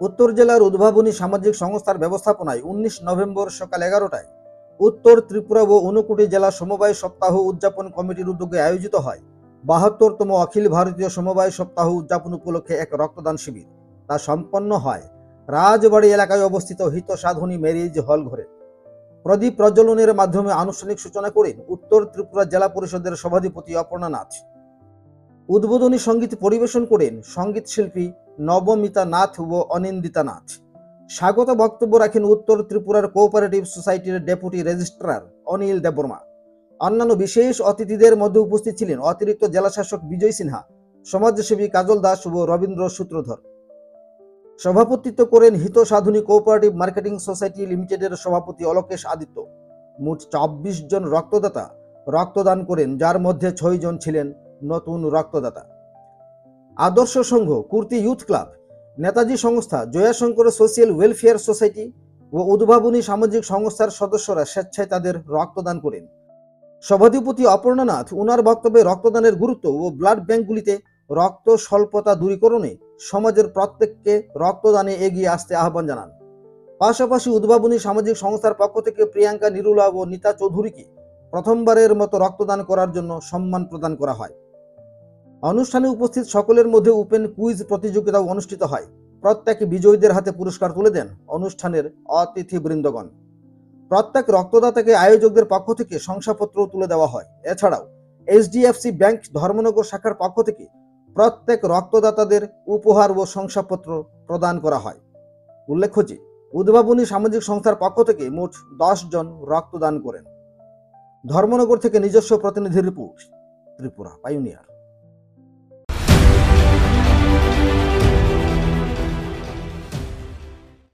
উত্তর জেলার উদ্ভাবনী সামাজিক সংস্থার ব্যবস্থাপনায় 19 নভেম্বর সকাল 11টায় উত্তর ত্রিপুরা ও ঊনকোটি জেলা সমবায় সপ্তাহ উদযাপন কমিটির উদ্যোগে আয়োজিত হয় 72তম অখিল ভারতীয় সমবায় সপ্তাহ উদযাপন উপলক্ষে এক রক্তদান শিবির। তা সম্পন্ন হয় রাজবাড়ি এলাকায় অবস্থিত হিত সাধনী ম্যারেজ হল ঘরে। প্রদীপ প্রজ্বলনের মাধ্যমে আনুষ্ঠানিক সূচনা করেন উত্তর ত্রিপুরা জেলা পরিষদের সভাধিপতি অপর্ণা নাথ। উদ্বোধনী সঙ্গীত পরিবেশন করেন সঙ্গীত শিল্পী নবমিতা নাথ ও অনিন্দিতা নাথ। স্বাগত বক্তব্য রাখেন উত্তর ত্রিপুরার কোঅপারেটিভ সোসাইটির ডেপুটি রেজিস্ট্রার অনিল দেববর্মা। অন্যান্য বিশেষ অতিথিদের মধ্যে উপস্থিত ছিলেন অতিরিক্ত জেলাশাসক বিজয় সিনহা, সমাজসেবী কাজল দাস ও রবীন্দ্র সূত্রধর। সভাপতিত্ব করেন হিত সাধনী কোঅপারেটিভ মার্কেটিং সোসাইটি লিমিটেডের সভাপতি অলোকেশ আদিত্য। মোট 24 জন রক্তদাতা রক্তদান করেন, যার মধ্যে 6 জন ছিলেন নতুন রক্তদাতা। আদর্শ সংঘ, কুর্তি ইউথ ক্লাব, নেতাজি সংস্থা, জয়াশঙ্কর সোশিয়াল ওয়েলফেয়ার সোসাইটি ও উদ্ভাবনী সামাজিক সংস্থার সদস্যরা স্বেচ্ছায় তাদের রক্তদান করেন। সভাধিপতি অপর্ণা নাথ উনার বক্তব্যে রক্তদানের গুরুত্ব ও ব্লাড ব্যাংকগুলিতে রক্ত স্বল্পতা দূরীকরণে সমাজের প্রত্যেককে রক্তদানে এগিয়ে আসতে আহ্বান জানান। পাশাপাশি উদ্ভাবনী সামাজিক সংস্থার পক্ষ থেকে প্রিয়াঙ্কা নিরুলা ও নিতা চৌধুরীকে প্রথমবারের মতো রক্তদান করার জন্য সম্মান প্রদান করা হয়। অনুষ্ঠানে উপস্থিত সকলের মধ্যে ওপেন কুইজ প্রতিযোগিতাও অনুষ্ঠিত হয়। প্রত্যেক বিজয়ীদের হাতে পুরস্কার তুলে দেন অনুষ্ঠানের অতিথিবৃন্দগণ। প্রত্যেক রক্তদাতাকে আয়োজকদের পক্ষ থেকে শংসাপত্র তুলে দেওয়া হয়। এছাড়াও এইচডিএফসি ব্যাংক ধর্মনগর শাখার পক্ষ থেকে প্রত্যেক রক্তদাতাদের উপহার ও শংসাপত্র প্রদান করা হয়। উল্লেখ্য যে উদ্ভাবনী সামাজিক সংস্থার পক্ষ থেকে মোট 10 জন রক্তদান করেন। ধর্মনগর থেকে নিজস্ব প্রতিনিধি রিপোর্ট, ত্রিপুরা পাইওনিয়ার।